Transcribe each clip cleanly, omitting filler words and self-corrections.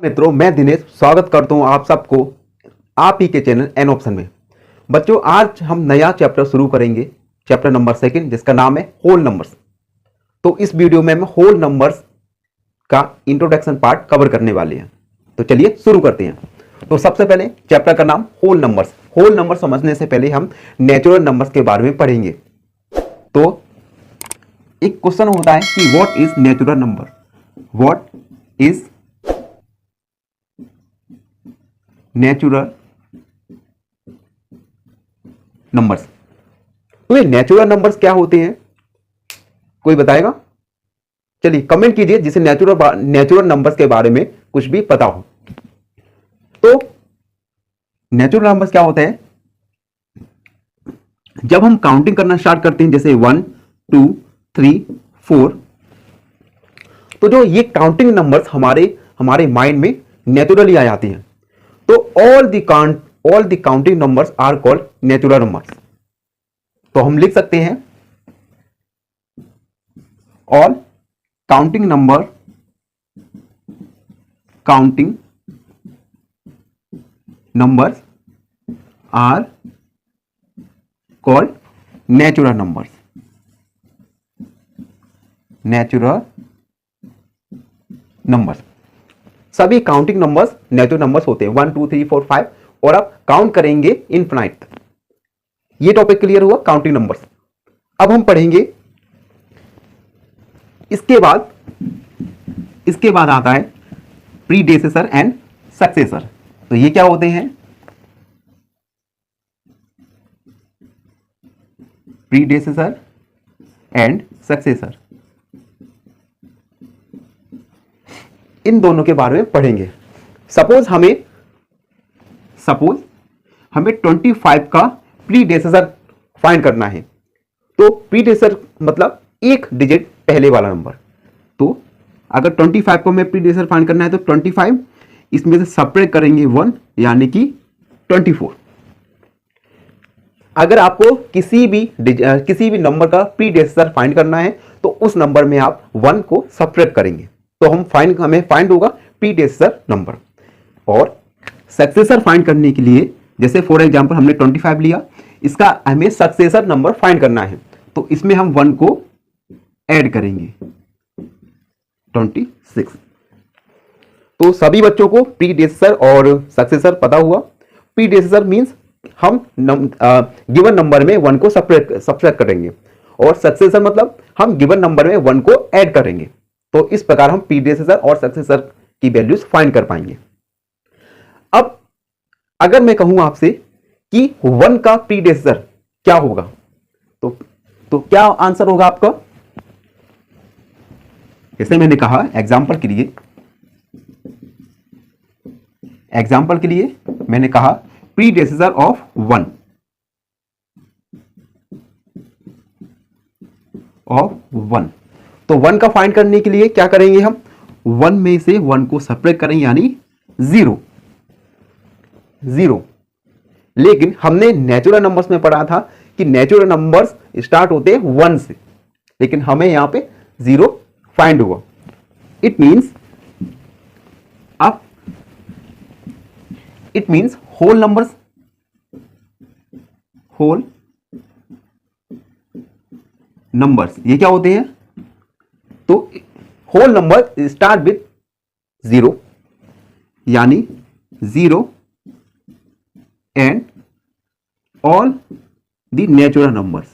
मित्रों, मैं दिनेश स्वागत करता हूं आप सबको आप ही के चैनल एन ऑप्शन में। बच्चों, आज हम नया चैप्टर शुरू करेंगे, चैप्टर नंबर 2 जिसका नाम है होल नंबर्स। तो इस वीडियो में हम होल नंबर्स का इंट्रोडक्शन पार्ट कवर करने वाले हैं। तो चलिए शुरू करते हैं। तो सबसे पहले चैप्टर का नाम होल नंबर्स। होल नंबर समझने से पहले हम नेचुरल नंबर्स के बारे में पढ़ेंगे। तो एक क्वेश्चन होता है कि what is natural number, what is natural numbers. तो ये नेचुरल नंबर्स क्या होते हैं, कोई बताएगा? चलिए कमेंट कीजिए जिसे नेचुरल नंबर्स के बारे में कुछ भी पता हो। तो नेचुरल नंबर्स क्या होते हैं? जब हम काउंटिंग करना स्टार्ट करते हैं, जैसे 1 2 3 4, तो जो ये काउंटिंग नंबर्स हमारे माइंड में नेचुरली आ जाती हैं। तो all the counting numbers are called natural numbers. तो हम लिख सकते हैं all counting numbers are called natural numbers. सभी काउंटिंग नंबर्स नेचुरल नंबर्स होते हैं, 1 2 3 4 5, और आप काउंट करेंगे इनफिनाइट। ये टॉपिक क्लियर हुआ काउंटिंग नंबर्स। अब हम पढ़ेंगे इसके बाद आता है प्रीडेसेसर एंड सक्सेसर। तो ये क्या होते हैं? प्रीडेसेसर एंड सक्सेसर, इन दोनों के बारे में पढ़ेंगे। सपोज हमें 25 का प्रीडेसेसर फाइंड करना है। तो प्रीडेसेसर मतलब एक डिजिट पहले वाला नंबर। तो अगर 25 को हमें प्रीडेसेसर फाइंड करना है तो 25 इसमें से सब्ट्रैक्ट करेंगे 1, यानी कि 24। अगर आपको किसी भी नंबर का प्रीडेसेसर फाइंड करना है तो उस नंबर में आप 1 को सब्ट्रैक्ट करेंगे, तो हमें फाइंड होगा प्रीडेसेसर नंबर। और सक्सेसर फाइंड करने के लिए, जैसे फॉर एग्जांपल हमने 25 लिया, इसका हमें सक्सेसर नंबर फाइंड करना है, तो इसमें हम 1 को ऐड करेंगे, 26। तो सभी बच्चों को प्रीडेसेसर और सक्सेसर पता हुआ। प्रीडेसेसर मींस हम गिवन नंबर में 1 को सब्ट्रैक्ट करेंगे, और सक्सेसर मतलब हम गिवन नंबर में 1 को ऐड करेंगे। तो इस प्रकार हम प्रीडेसेसर और सक्सेसर की वैल्यूज फाइंड कर पाएंगे। अब अगर मैं कहूं आपसे कि 1 का प्रीडेसेसर क्या होगा, तो क्या आंसर होगा आपका? जैसे मैंने कहा एग्जाम्पल के लिए मैंने कहा प्रीडेसेसर ऑफ 1 तो 1 का फाइंड करने के लिए क्या करेंगे? हम 1 में से 1 को सब्ट्रैक्ट करेंगे, यानी 0। लेकिन हमने नेचुरल नंबर्स में पढ़ा था कि नेचुरल नंबर्स स्टार्ट होते हैं 1 से, लेकिन हमें यहां पे 0 फाइंड हुआ। इट मीन्स होल नंबर्स ये क्या होते हैं? तो होल नंबर स्टार्ट विथ 0, यानी 0 and all the natural numbers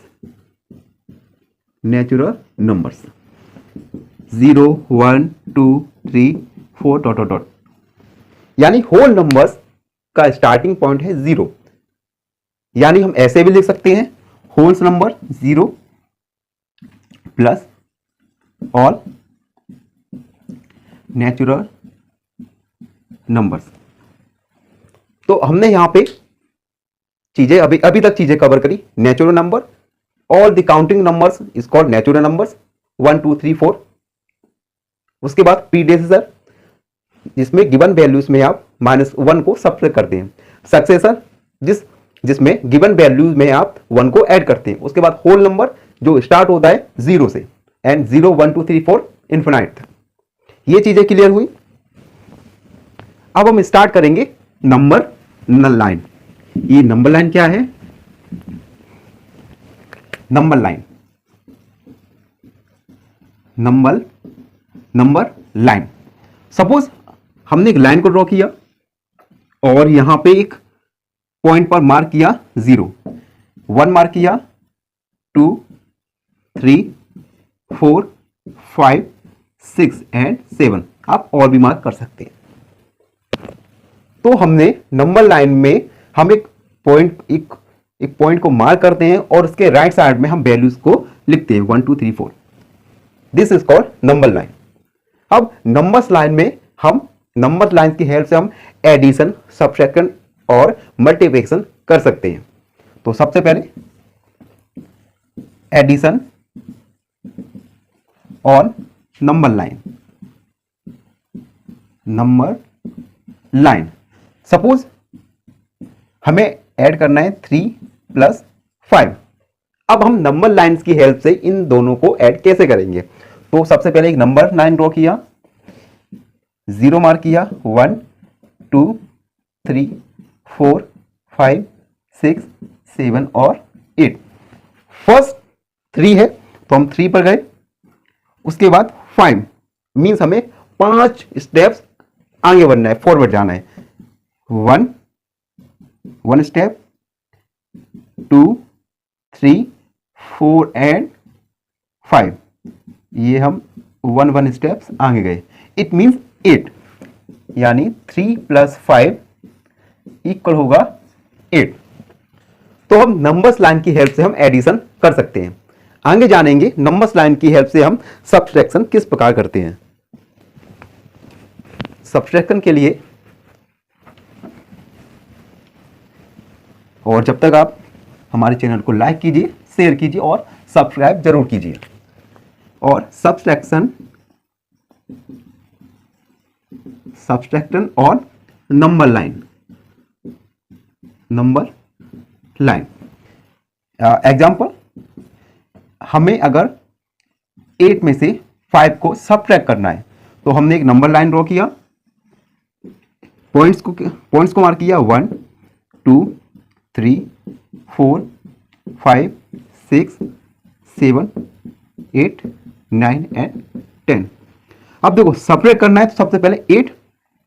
0 1 2 3 4 dot dot dot, यानी होल नंबर्स का स्टार्टिंग पॉइंट है 0। यानी हम ऐसे भी लिख सकते हैं holes number 0 plus all natural numbers. तो हमने यहां पे चीजें अभी तक चीजें कवर करी। Natural number, all the counting numbers is called natural numbers, 1 2 3 4। उसके बाद प्रीडेसेसर, जिसमें गिवन वैल्यूज में आप -1 को सब्ट्रैक्ट करते हैं। सक्सेसर, जिसमें गिवन वैल्यूज में आप 1 को ऐड करते हैं। उसके बाद होल नंबर जो स्टार्ट होता है 0 से, एंड 0 1 2 3 4 इनफिनाइट। ये चीजें क्लियर हुई। अब हम स्टार्ट करेंगे नंबर लाइन। ये नंबर लाइन क्या है? Number line, number line. Suppose हमने एक लाइन को ड्रॉ किया और यहां पे एक पॉइंट पर मार्क किया 0, 1 मार्क किया, 2, 3, 4, 5, 6 एंड 7। आप और भी मार्क कर सकते हैं। तो हमने नंबर लाइन में हम एक पॉइंट को मार्क करते हैं और उसके राइट साइड में हम वैल्यूज को लिखते हैं 1 2 3 4। This is called number line. अब नंबर्स लाइन में हम नंबर लाइन की हेल्प से हम एडिशन, सब्ट्रैक्शन और मल्टीप्लिकेशन कर सकते हैं। तो सबसे पहले एडिशन और नंबर लाइन। सपोज हमें ऐड करना है 3 + 5। अब हम नंबर लाइन्स की हेल्प से इन दोनों को ऐड कैसे करेंगे? तो सबसे पहले एक नंबर लाइन ड्रॉ किया, 0 मार्क किया, 1 2 3 4 5 6 7 और 8। फर्स्ट 3 है तो हम 3 पर गए, उसके बाद 5 मीन्स हमें 5 स्टेप्स आगे बढ़ना है, फॉरवर्ड जाना है। 1 स्टेप, 2 3 4 एंड 5। ये हम 1 स्टेप्स आगे गए। इट मीन्स 8, यानी 3 + 5 इक्वल होगा 8। तो हम नंबर्स लाइन की हेल्प से हम एडिशन कर सकते हैं। आगे जानेंगे नंबर्स लाइन की हेल्प से हम सब्ट्रैक्शन किस प्रकार करते हैं। सब्ट्रैक्शन के लिए, और जब तक आप हमारे चैनल को लाइक कीजिए, शेयर कीजिए और सब्सक्राइब जरूर कीजिए। और सब्ट्रैक्शन और नंबर लाइन। एग्जाम्पल, हमें अगर 8 में से 5 को सब्ट्रैक्ट करना है तो हमने एक नंबर लाइन ड्रॉ किया, पॉइंट्स को मार्क किया 1 2 3 4 5 6 7 8 9 एंड 10। अब देखो सब्ट्रैक्ट करना है तो सबसे पहले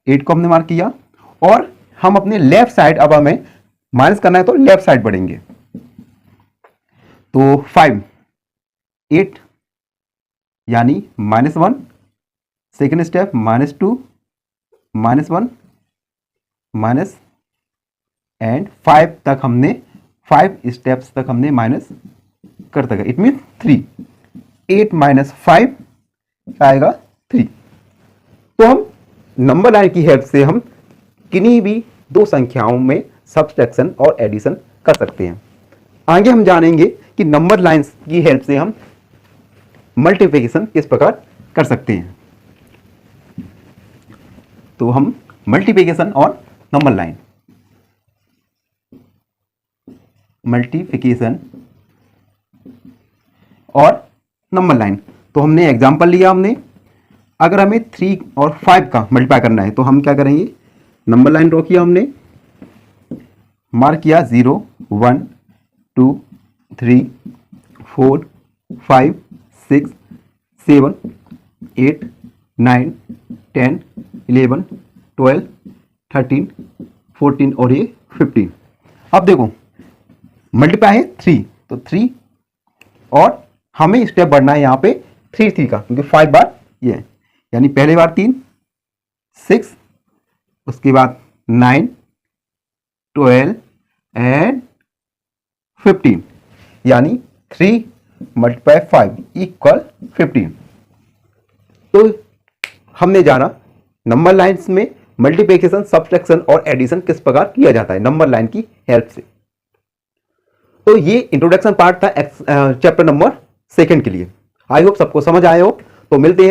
8 को हमने मार्क किया और हम अपने लेफ्ट साइड, अब हमें माइनस करना है तो लेफ्ट साइड बढ़ेंगे। तो 5 8 यानी -1, सेकेंड स्टेप -2 -1 माइनस एंड 5 तक हमने 5 स्टेप्स तक हमने माइनस करते गए। It mean 3। 8 - 5 आएगा 3। तो हम नंबर लाइन की हेल्प से हम किन्हीं भी दो संख्याओं में सब्ट्रैक्शन और एडिशन कर सकते हैं। आगे हम जानेंगे कि नंबर लाइन्स की हेल्प से हम मल्टीप्लिकेशन किस प्रकार कर सकते हैं। तो हम मल्टीप्लिकेशन और नंबर लाइन, मल्टीप्लिकेशन और नंबर लाइन। तो हमने एग्जांपल लिया, हमने अगर हमें 3 और 5 का मल्टीप्लाई करना है तो हम क्या करेंगे, नंबर लाइन ड्रॉ किया, हमने मार्क किया 0 1 2 3 4 5 6 7 8 9 10 11 12 13 14 और ये 15। अब देखो मल्टीप्लाई है 3, तो 3 और हमें स्टेप बढ़ना है यहाँ पे 3 का, क्योंकि 5 बार ये है, यानी पहले बार 3 6, उसके बाद 9 12 एंड 15, यानी 3 × 5 = 15। तो हमने जाना नंबर लाइन्स में मल्टीप्लिकेशन, सब्ट्रैक्शन और एडिशन किस प्रकार किया जाता है नंबर लाइन की हेल्प से। तो ये इंट्रोडक्शन पार्ट था चैप्टर नंबर 2 के लिए। आई होप सबको समझ आए हो। तो मिलते हैं